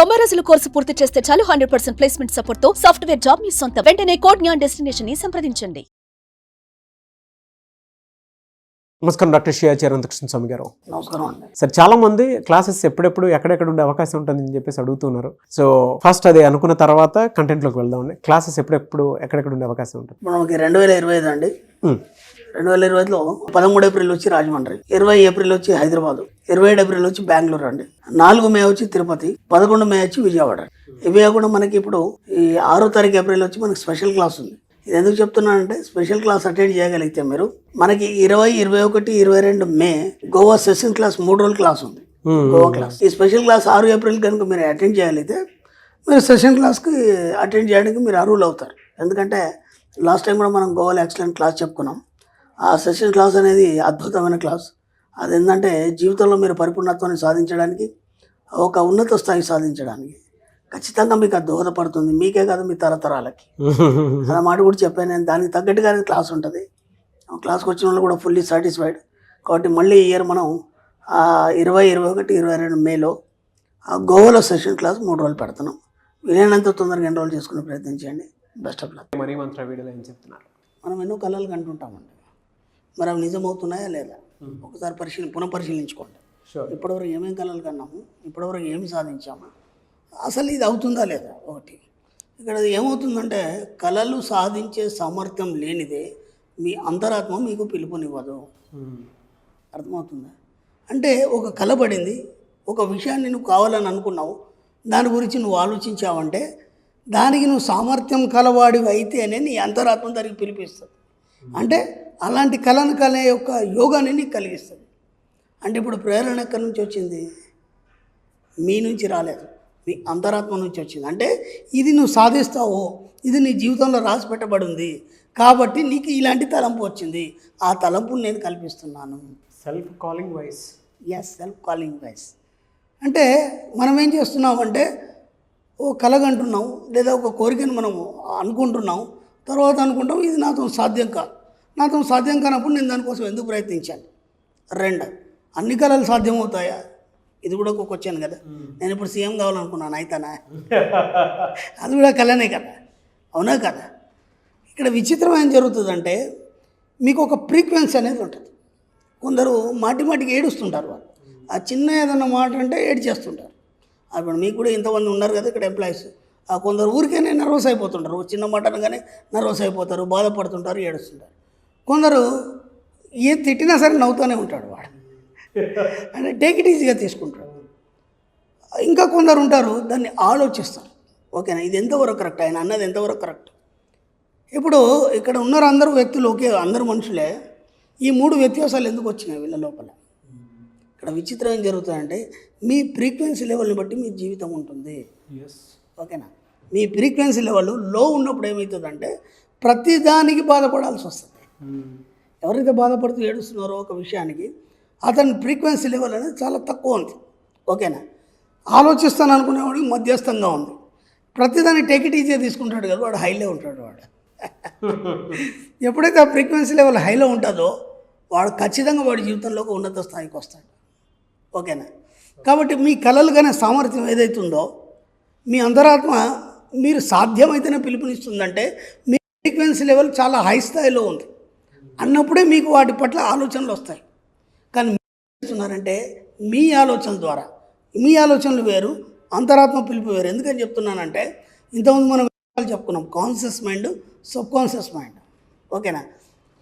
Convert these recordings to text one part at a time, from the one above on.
90 రోజుల కోర్సు పూర్తి చేస్తే చాలు 100% ప్లేస్మెంట్ సపోర్ట్ తో సాఫ్ట్వేర్ జాబ్ మీ సొంతం. వెంటనే కోడ్ జ్ఞాన్ డెస్టినేషన్ ని సంప్రదించండి. నమస్కారం డాక్టర్ శ్రీ అనంతకృష్ణ స్వామి గారు. నమస్కారం అండి. సార్, చాలా మంది క్లాసెస్ ఎప్పుడెప్పుడు ఎక్కడెక్కడ ఉండే అవకాశం ఉంటుందని చెప్పేసి అడుగుతున్నారు. సో ఫస్ట్ అది అనుకున్న తర్వాత కంటెంట్లోకి వెళ్దామండి. క్లాసెస్ ఎప్పుడెప్పుడు ఎక్కడెక్కడ ఉండే అవకాశం ఉంటుంది? మనకి 2025 అండి. 2025లో 13 ఏప్రిల్ వచ్చి రాజమండ్రి, 20 ఏప్రిల్ వచ్చి హైదరాబాద్, 27 ఏప్రిల్ వచ్చి బెంగళూరు అండి, 4 మే వచ్చి తిరుపతి, 11 మే వచ్చి విజయవాడ. ఇవే కాకుండా మనకి ఇప్పుడు ఈ 6 తారీఖు ఏప్రిల్ వచ్చి మనకి స్పెషల్ క్లాస్ ఉంది. ఇది ఎందుకు చెప్తున్నానంటే స్పెషల్ క్లాస్ అటెండ్ చేయగలిగితే మీరు మనకి 20, 21, 22 మే గోవా సెషన్ క్లాస్ 3 రోజుల క్లాస్ ఉంది. గోవా క్లాస్. ఈ స్పెషల్ క్లాస్ 6 ఏప్రిల్ కనుక మీరు అటెండ్ చేయగలిగితే మీరు సెషన్ క్లాస్కి అటెండ్ చేయడానికి మీరు అర్హులు అవుతారు. ఎందుకంటే లాస్ట్ టైం కూడా మనం గోవాలో ఎక్సలెంట్ క్లాస్ చెప్పుకున్నాం. ఆ సెషన్ క్లాస్ అనేది అద్భుతమైన క్లాస్. అది ఏంటంటే జీవితంలో మీరు పరిపూర్ణత్వాన్ని సాధించడానికి, ఒక ఉన్నత స్థాయి సాధించడానికి ఖచ్చితంగా మీకు అది దోహదపడుతుంది. మీకే కాదు, మీ తరతరాలకి. ఆ మాట కూడా చెప్పాను నేను. దానికి తగ్గట్టుగానే క్లాస్ ఉంటుంది. క్లాస్కి వచ్చిన వాళ్ళు కూడా ఫుల్లీ సాటిస్ఫైడ్. కాబట్టి మళ్ళీ ఈ ఇయర్ మనం 20, 21, 22 మేలో గోవాలో సెషన్ క్లాస్ 3 రోజులు పెడుతున్నాం. వీలైనంత తొందరగా ఎన్రోల్ చేసుకునే ప్రయత్నం చేయండి. Best of luck. మరీ మంత్ర వీడియోలో ఏం చెప్తున్నారు? మనం ఎన్నో కళలు కంటుంటామండి. మరి అవి నిజమవుతున్నాయా లేదా ఒకసారి పునఃపరిశీలించుకోండి. ఇప్పటివరకు ఏమేమి కళలు కన్నాము, ఇప్పటివరకు ఏమి సాధించాము, అసలు ఇది అవుతుందా లేదా. ఒకటి ఇక్కడ ఏమవుతుందంటే కళలు సాధించే సామర్థ్యం లేనిదే మీ అంతరాత్మ మీకు పిలుపునివ్వదు. అర్థమవుతుందా? అంటే ఒక కళ పడింది, ఒక విషయాన్ని నువ్వు కావాలని అనుకున్నావు, దాని గురించి నువ్వు ఆలోచించావంటే దానికి నువ్వు సామర్థ్యం కలవాడివి అయితేనే నీ అంతరాత్మ దానికి పిలిపిస్తుంది. అంటే అలాంటి కళను కలే యొక్క యోగాన్ని నీకు కలిగిస్తుంది. అంటే ఇప్పుడు ప్రేరణ ఎక్కడి నుంచి వచ్చింది? మీ నుంచి రాలేదు, మీ అంతరాత్మ నుంచి వచ్చింది. అంటే ఇది నువ్వు సాధిస్తావో, ఇది నీ జీవితంలో రాసి పెట్టబడి ఉంది కాబట్టి నీకు ఇలాంటి తలంపు వచ్చింది. ఆ తలంపుని నేను కల్పిస్తున్నాను. Self calling voice. Yes, self calling voice. అంటే మనం ఏం చేస్తున్నామంటే ఓ కలగంటున్నాం, లేదా ఒక కోరికను మనం అనుకుంటున్నాం, తర్వాత అనుకుంటాం ఇది నాతో సాధ్యం కాదు. నాతో సాధ్యం కానప్పుడు నేను దానికోసం ఎందుకు ప్రయత్నించాను? 2, అన్ని కళలు సాధ్యమవుతాయా? ఇది కూడా ఒక క్వశ్చన్ కదా. నేను ఇప్పుడు సీఎం కావాలనుకున్నాను, అయితానా? అది కూడా కళనే కదా, అవునా కదా? ఇక్కడ విచిత్రం ఏం జరుగుతుందంటే మీకు ఒక ఫ్రీక్వెన్సీ అనేది ఉంటుంది. కొందరు మాటికి ఏడుస్తుంటారు. వాళ్ళు ఆ చిన్న ఏదన్నా మాట అంటే ఏడ్చేస్తుంటారు. అప్పుడు మీకు కూడా ఇంతమంది ఉన్నారు కదా ఇక్కడ ఎంప్లాయీస్. కొందరు ఊరికేనే నర్వస్ అయిపోతుంటారు. చిన్న మాట అనగానే నర్వస్ అయిపోతారు, బాధపడుతుంటారు, ఏడుస్తుంటారు. కొందరు ఏం తిట్టినా సరే నవ్వుతూనే ఉంటాడు వాడు, అంటే టేక్ ఇట్ ఈజీగా తీసుకుంటాడు. ఇంకా కొందరు ఉంటారు దాన్ని ఆలోచిస్తారు. ఓకేనా, ఇది ఎంతవరకు కరెక్ట్, ఆయన అన్నది ఎంతవరకు కరెక్ట్. ఇప్పుడు ఇక్కడ ఉన్నారు అందరూ వ్యక్తులు, ఓకే అందరూ మనుషులే. ఈ 3 వ్యత్యాసాలు ఎందుకు వచ్చినాయి వీళ్ళ లోపల? ఇక్కడ విచిత్రం ఏం జరుగుతుందంటే మీ ఫ్రీక్వెన్సీ లెవెల్ని బట్టి మీ జీవితం ఉంటుంది. ఓకేనా, మీ ఫ్రీక్వెన్సీ లెవెల్ లో ఉన్నప్పుడు ఏమవుతుందంటే ప్రతిదానికి బాధపడాల్సి వస్తుంది. ఎవరైతే బాధపడుతూ ఏడుస్తున్నారో ఒక విషయానికి, అతని ఫ్రీక్వెన్సీ లెవెల్ అనేది చాలా తక్కువ ఉంది. ఓకేనా, ఆలోచిస్తాను అనుకునేవాడికి మధ్యస్థంగా ఉంది. ప్రతిదాన్ని టేక్ ఇట్ ఈజీగా తీసుకుంటాడు కదా, వాడు హైలో ఉంటాడు. వాడు ఎప్పుడైతే ఆ ఫ్రీక్వెన్సీ లెవెల్ హైలో ఉంటుందో వాడు ఖచ్చితంగా వాడి జీవితంలో ఒక ఉన్నత స్థాయికి వస్తాడు. ఓకేనా, కాబట్టి మీ కళలు కానీ సామర్థ్యం ఏదైతే ఉందో మీ అంతరాత్మ మీరు సాధ్యమైతేనే పిలుపునిస్తుందంటే మీ ఫ్రీక్వెన్సీ లెవెల్ చాలా హై స్థాయిలో ఉంది అన్నప్పుడే మీకు వాటి పట్ల ఆలోచనలు వస్తాయి. కానీ చేస్తున్నారంటే మీ ఆలోచనల ద్వారా, మీ ఆలోచనలు వేరు, అంతరాత్మ పిలుపు వేరు. ఎందుకని చెప్తున్నానంటే ఇంతకుముందు మనం చెప్పుకున్నాం conscious mind, sub conscious mind. ఓకేనా,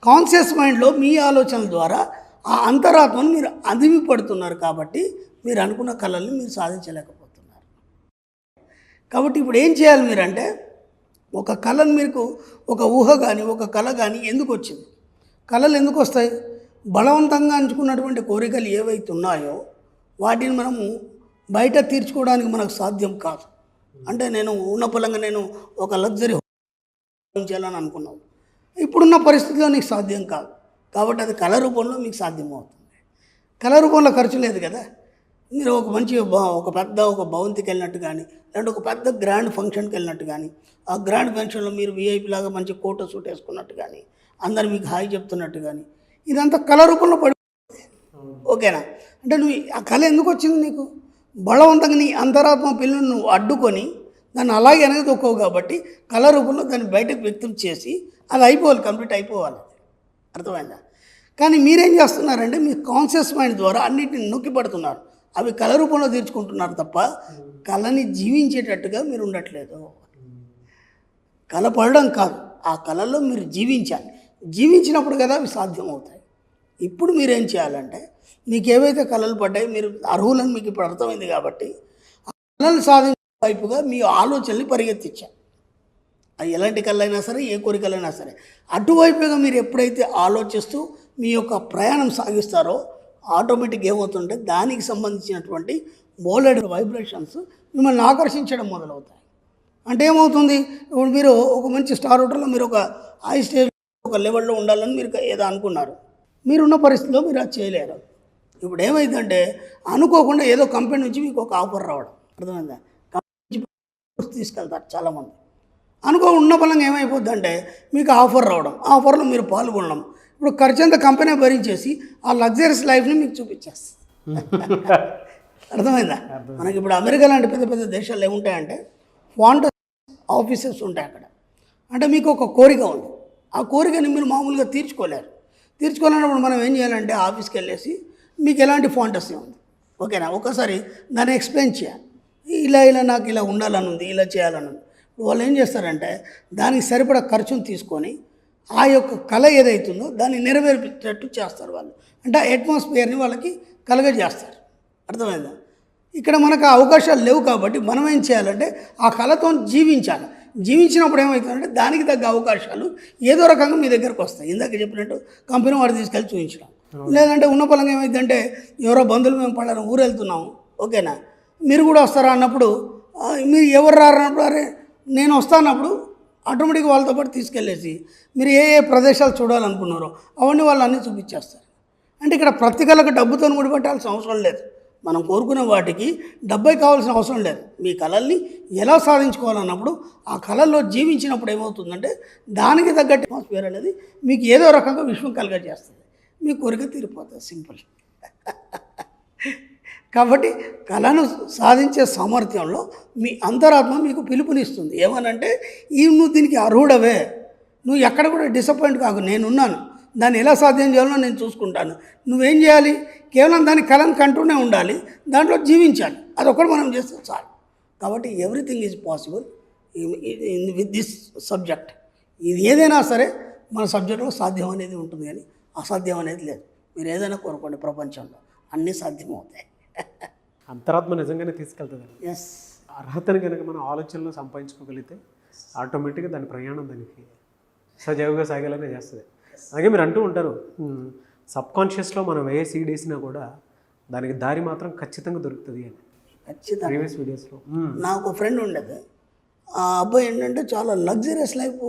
కాన్షియస్ మైండ్లో మీ ఆలోచనల ద్వారా ఆ అంతరాత్మను మీరు అదిమి పడుతున్నారు కాబట్టి మీరు అనుకున్న కళల్ని మీరు సాధించలేకపోతున్నారు. కాబట్టి ఇప్పుడు ఏం చేయాలి మీరంటే, ఒక కళను మీకు ఒక ఊహ కానీ ఒక కళ కానీ ఎందుకు వచ్చింది? కళలు ఎందుకు వస్తాయి? బలవంతంగా అంచుకున్నటువంటి కోరికలు ఏవైతే ఉన్నాయో వాటిని మనము బయట తీర్చుకోవడానికి మనకు సాధ్యం కాదు. అంటే నేను ఉన్న పొలంగా నేను ఒక లగ్జరీ చేయాలని అనుకున్నావు, ఇప్పుడున్న పరిస్థితిలో నీకు సాధ్యం కాదు. కాబట్టి అది కళ రూపంలో మీకు సాధ్యమవుతుంది. కళ రూపంలో ఖర్చు లేదు కదా. మీరు ఒక మంచి ఒక భవంతికి వెళ్ళినట్టు కానీ, లేదంటే ఒక పెద్ద గ్రాండ్ ఫంక్షన్కి వెళ్ళినట్టు కానీ, ఆ గ్రాండ్ ఫంక్షన్లో మీరు వీఐపీ లాగా మంచి కోట్ సూట్ వేసుకున్నట్టు కానీ, అందరు మీకు హాయ్ చెప్తున్నట్టు కానీ, ఇదంతా కళ రూపంలో పడి. ఓకేనా, అంటే నువ్వు ఆ కళ ఎందుకు వచ్చింది నీకు? బలవంతంగా నీ అంతరాత్మ పిల్లలను నువ్వు అడ్డుకొని దాన్ని అలాగే వెనక తొక్కవు కాబట్టి కళ రూపంలో దాన్ని బయటకు వ్యక్తం చేసి అది అయిపోవాలి, కంప్లీట్ అయిపోవాలి. అర్థమైందా? కానీ మీరేం చేస్తున్నారంటే మీ కాన్షియస్ మైండ్ ద్వారా అన్నిటిని నొక్కి పడుతున్నారు. అవి కళ రూపంలో తీర్చుకుంటున్నారు తప్ప కళని జీవించేటట్టుగా మీరు ఉండట్లేదు. కళ పడడం కాదు, ఆ కళలో మీరు జీవించాలి. జీవించినప్పుడు కదా అవి సాధ్యం అవుతాయి. ఇప్పుడు మీరేం చేయాలంటే మీకు ఏవైతే కళలు పడ్డాయో మీరు అర్హులని మీకు ఇప్పుడు అర్థమైంది కాబట్టి ఆ కళలు సాధించే వైపుగా మీ ఆలోచనని పరిగెత్తించాలి. అది ఎలాంటి కళలైనా సరే, ఏ కోరికలైనా సరే అటువైపుగా మీరు ఎప్పుడైతే ఆలోచిస్తూ మీ యొక్క ప్రయాణం సాగిస్తారో ఆటోమేటిక్గా ఏమవుతుంటే దానికి సంబంధించినటువంటి బోలెడ్ వైబ్రేషన్స్ మిమ్మల్ని ఆకర్షించడం మొదలవుతాయి. అంటే ఏమవుతుంది, ఇప్పుడు మీరు ఒక మంచి స్టార్ హోటల్లో మీరు ఒక హై స్టేజ్ ఒక లెవెల్లో ఉండాలని మీరు ఏదో అనుకున్నారు, మీరున్న పరిస్థితిలో మీరు అది చేయలేరు. ఇప్పుడు ఏమైందంటే అనుకోకుండా ఏదో కంపెనీ నుంచి మీకు ఒక ఆఫర్ రావడం, అర్థమైందా? కంపెనీ నుంచి తీసుకెళ్తారు చాలామంది. ఉన్న బలంగా ఏమైపోద్ది అంటే మీకు ఆఫర్ రావడం, ఆఫర్లో మీరు పాల్గొనడం. ఇప్పుడు ఖర్చంతా కంపెనీ భరించేసి ఆ లగ్జరీస్ లైఫ్ని మీకు చూపించేస్తుంది. అర్థమైందా? మనకి ఇప్పుడు అమెరికా లాంటి పెద్ద పెద్ద దేశాలు ఏముంటాయంటే ఫాంట్ ఆఫీసెస్ ఉంటాయి అక్కడ. అంటే మీకు ఒక కోరిక ఉంది, ఆ కోరికని మీరు మామూలుగా తీర్చుకోలేనప్పుడు మనం ఏం చేయాలంటే ఆఫీస్కి వెళ్ళేసి మీకు ఎలాంటి ఫాంటసీ ఉంది, ఓకేనా, ఒకసారి దాన్ని ఎక్స్ప్లెయిన్ చేయాలి. ఇలా నాకు ఇలా ఉండాలని ఉంది, ఇలా చేయాలని ఉంది. వాళ్ళు ఏం చేస్తారంటే దానికి సరిపడా ఖర్చును తీసుకొని ఆ యొక్క కళ ఏదైతుందో దాన్ని నెరవేర్చేటట్టు చేస్తారు వాళ్ళు. అంటే ఆ అట్మాస్ఫియర్ని వాళ్ళకి కలగజేస్తారు. అర్థమైందా? ఇక్కడ మనకు అవకాశాలు లేవు కాబట్టి మనం ఏం చేయాలంటే ఆ కళతో జీవించాలి. జీవించినప్పుడు ఏమవుతుందంటే దానికి తగ్గ అవకాశాలు ఏదో రకంగా మీ దగ్గరకు వస్తాయి. ఇందాక చెప్పినట్టు కంపెనీ వాడు తీసుకెళ్ళి చూపించడం, లేదంటే ఉన్న పొలంగా ఏమైందంటే ఎవరో బంధువులు మేము పడారు ఊరు వెళ్తున్నాము, ఓకేనా, మీరు కూడా వస్తారా అన్నప్పుడు మీరు ఎవరు రారన్నప్పుడు అరే నేను వస్తానప్పుడు ఆటోమేటిక్గా వాళ్ళతో పాటు తీసుకెళ్ళేసి మీరు ఏ ప్రదేశాలు చూడాలనుకున్నారో అవన్నీ వాళ్ళు అన్నీ చూపించేస్తారు. అంటే ఇక్కడ ప్రతి కళకు డబ్బుతో ముడిపెట్టాల్సిన అవసరం లేదు. మనం కోరుకునే వాటికి డబ్బే కావాల్సిన అవసరం లేదు. మీ కళల్ని ఎలా సాధించుకోవాలన్నప్పుడు ఆ కళల్లో జీవించినప్పుడు ఏమవుతుందంటే దానికి తగ్గట్టు అట్మాస్ఫియర్ అనేది మీకు ఏదో రకంగా విశ్వం కలగజేస్తుంది. మీ కోరిక తీరిపోతుంది, సింపుల్. కాబట్టి కళను సాధించే సామర్థ్యంలో మీ అంతరాత్మ మీకు పిలుపునిస్తుంది. ఏమనంటే నువ్వు దీనికి అర్హుడవే, నువ్వు ఎక్కడ కూడా డిసప్పాయింట్ కాకు, నేనున్నాను, దాన్ని ఎలా సాధ్యం చేయాలో నేను చూసుకుంటాను. నువ్వేం చేయాలి, కేవలం దాని కళను కంటూనే ఉండాలి, దాంట్లో జీవించాలి. అదొక్కటి మనం చేస్తే చాలు. కాబట్టి everything is possible with this subject. ఇది ఏదైనా సరే మన సబ్జెక్టులో సాధ్యం అనేది ఉంటుంది, కానీ అసాధ్యం అనేది లేదు. మీరు ఏదైనా కోరుకోండి, ప్రపంచంలో అన్నీ సాధ్యమవుతాయి. అంతరాత్మ నిజంగానే తీసుకెళ్తుంది. ఎస్, అర్హతని కనుక మనం ఆలోచనలో సంపాదించుకోగలిగితే ఆటోమేటిక్గా దాని ప్రయాణం దానికి సజావుగా సాగేలాగా చేస్తుంది. అలాగే మీరు అంటూ ఉంటారు సబ్కాన్షియస్లో మనం ఏ సీడ్ వేసినా కూడా దానికి దారి మాత్రం ఖచ్చితంగా దొరుకుతుంది అని. ఖచ్చితంగా. ప్రీవియస్ వీడియోస్లో నాకు ఒక ఫ్రెండ్ ఉండేది. ఆ అబ్బాయి ఏంటంటే చాలా లగ్జరియస్ లైఫ్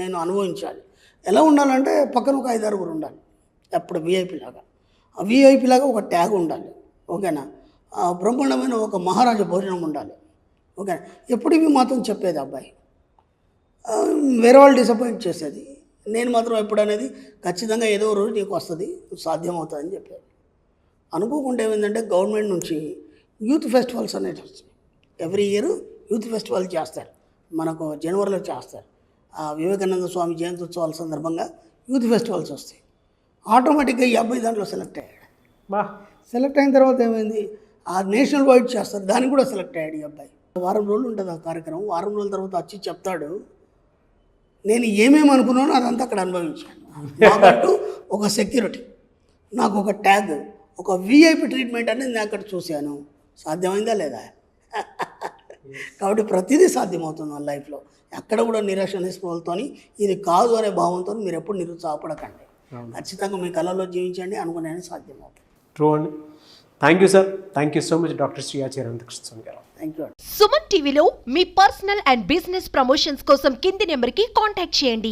నేను అనుభవించాలి. ఎలా ఉండాలంటే పక్కన ఒక 5-6 ఉండాలి, ఎప్పుడు విఐపి లాగా. ఆ విఐపి లాగా ఒక ట్యాగ్ ఉండాలి, ఓకేనా, బ్రహ్మాండమైన ఒక మహారాజా భోజనం ఉండాలి, ఓకేనా. ఎప్పుడు ఇవి మాత్రం చెప్పేది అబ్బాయి. వేరే వాళ్ళు డిసప్పాయింట్ చేసేది, నేను మాత్రం ఎప్పుడు అనేది ఖచ్చితంగా ఏదో రోజు నీకు వస్తుంది, సాధ్యం అవుతుందని చెప్పేది. అనుకోకుండా ఏమైందంటే గవర్నమెంట్ నుంచి యూత్ ఫెస్టివల్స్ అనేవి వచ్చాయి. ఎవ్రీ ఇయర్ యూత్ ఫెస్టివల్ చేస్తారు, మనకు జనవరిలో చేస్తారు. వివేకానంద స్వామి జయంత్యోత్సవాల సందర్భంగా యూత్ ఫెస్టివల్స్ వస్తాయి. ఆటోమేటిక్గా ఈ అబ్బాయి దాంట్లో సెలెక్ట్ అయ్యాడు. సెలెక్ట్ అయిన తర్వాత ఏమైంది, ఆ నేషనల్ వైడ్ చేస్తారు, దానికి కూడా సెలెక్ట్ అయ్యాడు ఈ అబ్బాయి. వారం రోజులు ఉంటుంది ఆ కార్యక్రమం. వారం రోజుల తర్వాత వచ్చి చెప్తాడు, నేను ఏమేమి అనుకున్నానో అదంతా అక్కడ అనుభవించాను. నాకంటూ ఒక సెక్యూరిటీ, నాకు ఒక ట్యాగ్, ఒక విఐపి ట్రీట్మెంట్ అనేది నేను అక్కడ చూశాను. సాధ్యమైందా లేదా? కాబట్టి ప్రతిదీ సాధ్యమవుతుంది మన లైఫ్లో. ఎక్కడ కూడా నిరాశ నిస్పృహలతో ఇది కాదు అనే భావంతో మీరు ఎప్పుడు నిరుత్సాహపడకండి. ఖచ్చితంగా మీ కళలో జీవించండి, అనుకునే సాధ్యమవుతుంది. ట్రూ అండి. Thank you sir, thank you so much doctor Shri Acharya Anantakrishna గారు. Thank you. సుమన్ టీవీలో మీ పర్సనల్ అండ్ బిజినెస్ ప్రమోషన్స్ కోసం కింది నెంబర్కి కాంటాక్ట్ చేయండి.